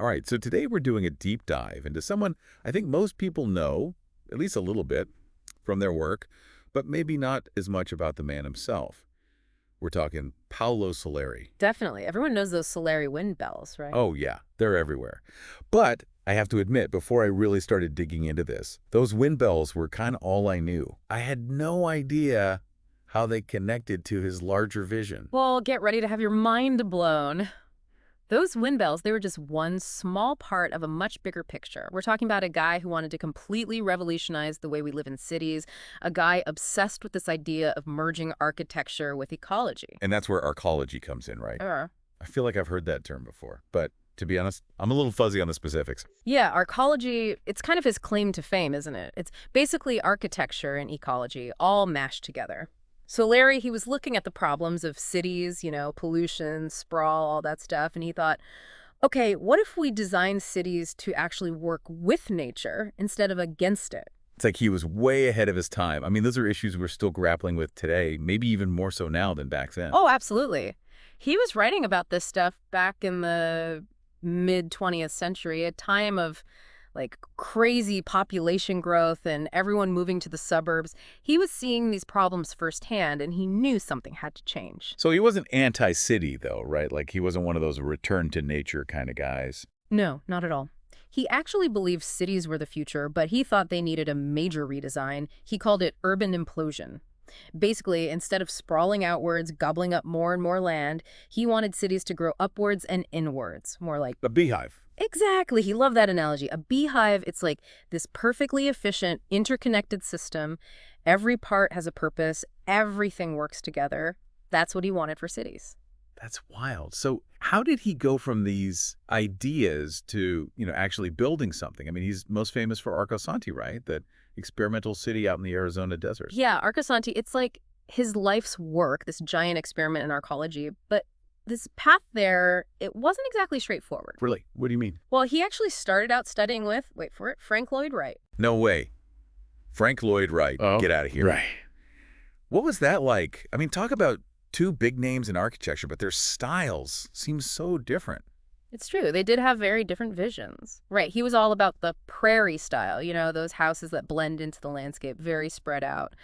All right, so today we're doing a deep dive into someone I think most people know, at least a little bit, from their work, but maybe not as much about the man himself. We're talking Paolo Soleri. Definitely. Everyone knows those Soleri wind bells, right? Oh, yeah, they're everywhere. But I have to admit, before I really started digging into this, those wind bells were kind of all I knew. I had no idea how they connected to his larger vision. Well, get ready to have your mind blown. Those wind bells, they were just one small part of a much bigger picture. We're talking about a guy who wanted to completely revolutionize the way we live in cities, a guy obsessed with this idea of merging architecture with ecology. And that's where arcology comes in, right? I feel like I've heard that term before, but to be honest, I'm a little fuzzy on the specifics. Yeah, arcology, it's kind of his claim to fame, isn't it? It's basically architecture and ecology all mashed together. So Larry, he was looking at the problems of cities, pollution, sprawl, all that stuff, and he thought, okay, what if we design cities to actually work with nature instead of against it? It's like he was way ahead of his time. I mean, those are issues we're still grappling with today, maybe even more so now than back then. Oh, absolutely. He was writing about this stuff back in the mid-20th century, a time of crazy population growth and everyone moving to the suburbs. He was seeing these problems firsthand, and he knew something had to change. So he wasn't anti-city, though, right? Like, he wasn't one of those return-to-nature kind of guys. No, not at all. He actually believed cities were the future, but he thought they needed a major redesign. He called it urban implosion. Basically, instead of sprawling outwards, gobbling up more and more land, he wanted cities to grow upwards and inwards, more like a beehive. Exactly. He loved that analogy. A beehive, it's like this perfectly efficient, interconnected system. Every part has a purpose. Everything works together. That's what he wanted for cities. That's wild. So how did he go from these ideas to, actually building something? I mean, he's most famous for Arcosanti, right? That experimental city out in the Arizona desert. Yeah, Arcosanti, it's like his life's work, this giant experiment in arcology. But this path there, it wasn't exactly straightforward. Really? What do you mean? Well, he actually started out studying with, wait for it, Frank Lloyd Wright. No way. Frank Lloyd Wright. Oh, get out of here. Right. What was that like? I mean, talk about two big names in architecture, but their styles seem so different. It's true. They did have very different visions. Right. He was all about the prairie style, those houses that blend into the landscape, very spread out.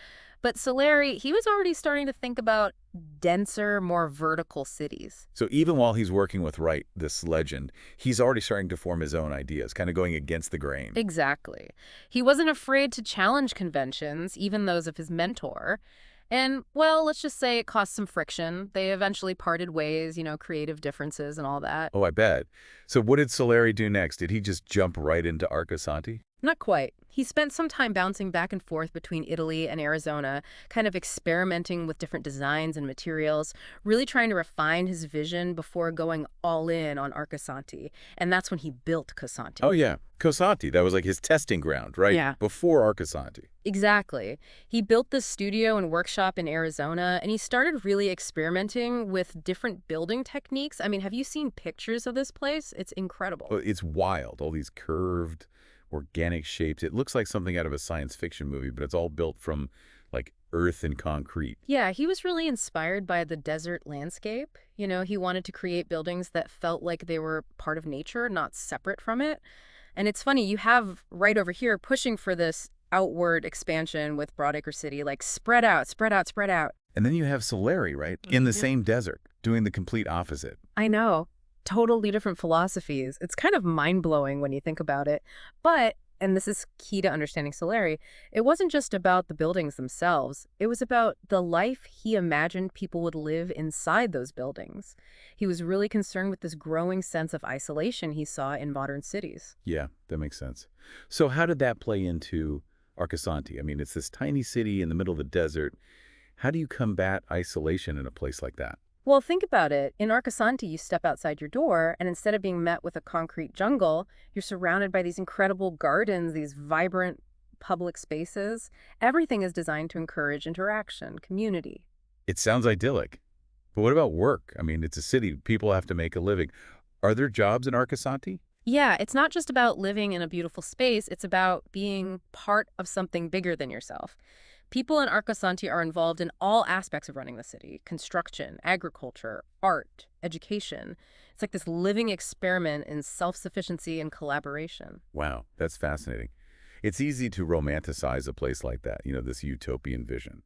But Soleri, he was already starting to think about denser, more vertical cities. So even while he's working with Wright, this legend, he's already starting to form his own ideas, kind of going against the grain. Exactly. He wasn't afraid to challenge conventions, even those of his mentor. And, well, let's just say it caused some friction. They eventually parted ways, creative differences and all that. Oh, I bet. So what did Soleri do next? Did he just jump right into Arcosanti? Not quite. He spent some time bouncing back and forth between Italy and Arizona, kind of experimenting with different designs and materials, really trying to refine his vision before going all in on Arcosanti. And that's when he built Cosanti. Oh, yeah. Cosanti, that was like his testing ground, right? Yeah. Before Arcosanti. Exactly. He built this studio and workshop in Arizona, and he started really experimenting with different building techniques. I mean, have you seen pictures of this place? It's incredible. Oh, it's wild. All these curved, organic shapes. It looks like something out of a science fiction movie, but it's all built from earth and concrete. Yeah, he was really inspired by the desert landscape. He wanted to create buildings that felt like they were part of nature, not separate from it. And it's funny, you have right over here pushing for this outward expansion with Broadacre City, spread out, spread out, spread out. And then you have Soleri, right? In the same desert, doing the complete opposite. I know. Totally different philosophies. It's kind of mind-blowing when you think about it. But, and this is key to understanding Soleri, it wasn't just about the buildings themselves. It was about the life he imagined people would live inside those buildings. He was really concerned with this growing sense of isolation he saw in modern cities. Yeah, that makes sense. So how did that play into Arcosanti? I mean, it's this tiny city in the middle of the desert. How do you combat isolation in a place like that? Well, think about it. In Arcosanti, you step outside your door, and instead of being met with a concrete jungle, you're surrounded by these incredible gardens, these vibrant public spaces. Everything is designed to encourage interaction, community. It sounds idyllic. But what about work? I mean, it's a city. People have to make a living. Are there jobs in Arcosanti? Yeah, it's not just about living in a beautiful space. It's about being part of something bigger than yourself. People in Arcosanti are involved in all aspects of running the city: construction, agriculture, art, education. It's like this living experiment in self-sufficiency and collaboration. Wow, that's fascinating. It's easy to romanticize a place like that, this utopian vision.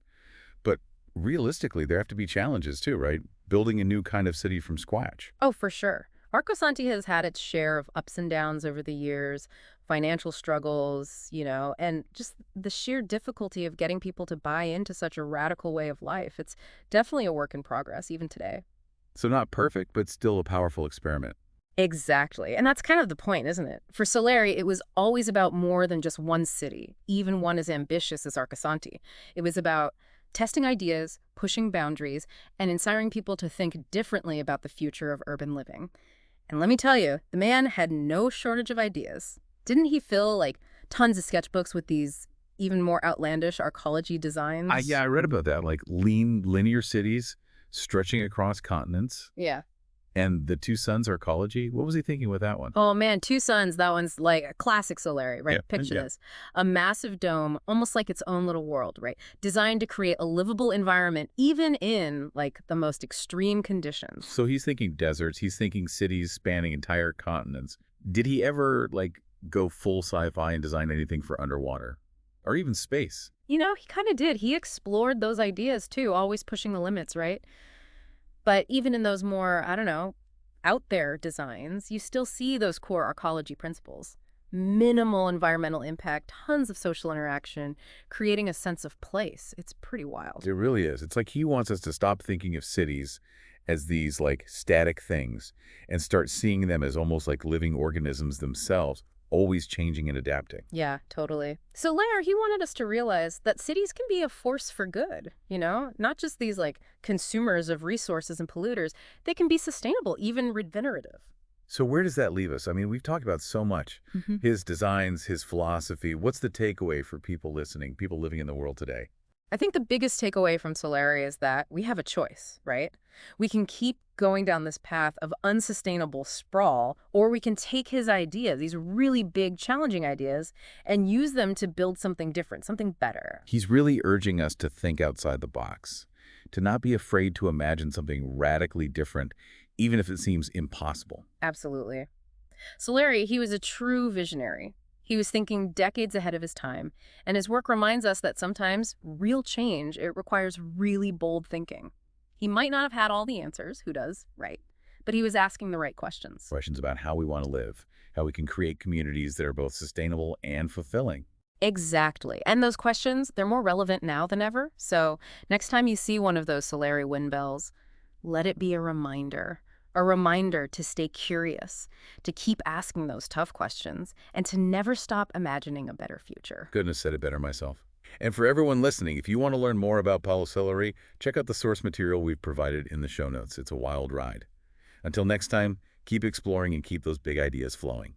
But realistically, there have to be challenges too, right? Building a new kind of city from scratch. Oh, for sure. Arcosanti has had its share of ups and downs over the years, financial struggles, and just the sheer difficulty of getting people to buy into such a radical way of life. It's definitely a work in progress, even today. So not perfect, but still a powerful experiment. Exactly. And that's kind of the point, isn't it? For Soleri, it was always about more than just one city, even one as ambitious as Arcosanti. It was about testing ideas, pushing boundaries, and inspiring people to think differently about the future of urban living. And let me tell you, the man had no shortage of ideas. Didn't he fill, tons of sketchbooks with these even more outlandish Arcology designs? Yeah, I read about that, like lean, linear cities stretching across continents. Yeah. And the two suns Arcology, what was he thinking with that one? Oh, man, two suns, that one's like a classic Soleri, right? Yeah, Picture yeah. this. A massive dome, almost like its own little world, right? Designed to create a livable environment, even in, the most extreme conditions. So he's thinking deserts, he's thinking cities spanning entire continents. Did he ever, go full sci-fi and design anything for underwater? Or even space? He kind of did. He explored those ideas, too, always pushing the limits, right? But even in those more, I don't know, out there designs, you still see those core Arcology principles. Minimal environmental impact, tons of social interaction, creating a sense of place. It's pretty wild. It really is. It's like he wants us to stop thinking of cities as these, static things and start seeing them as almost like living organisms themselves, always changing and adapting. Yeah, totally. So Lair, he wanted us to realize that cities can be a force for good, not just these consumers of resources and polluters. They can be sustainable, even regenerative. So where does that leave us? I mean, we've talked about so much. His designs, his philosophy. What's the takeaway for people listening, people living in the world today? I think the biggest takeaway from Soleri is that we have a choice, right? We can keep going down this path of unsustainable sprawl, or we can take his ideas, these really big, challenging ideas, and use them to build something different, something better. He's really urging us to think outside the box, to not be afraid to imagine something radically different, even if it seems impossible. Absolutely. Soleri, he was a true visionary. He was thinking decades ahead of his time, and his work reminds us that sometimes real change, it requires really bold thinking. He might not have had all the answers, who does, right? But he was asking the right questions. Questions about how we want to live, how we can create communities that are both sustainable and fulfilling. Exactly. And those questions, they're more relevant now than ever. So next time you see one of those Soleri wind bells, let it be a reminder. A reminder to stay curious, to keep asking those tough questions, and to never stop imagining a better future. Couldn't have said it better myself. And for everyone listening, if you want to learn more about Paolo Soleri, check out the source material we've provided in the show notes. It's a wild ride. Until next time, keep exploring and keep those big ideas flowing.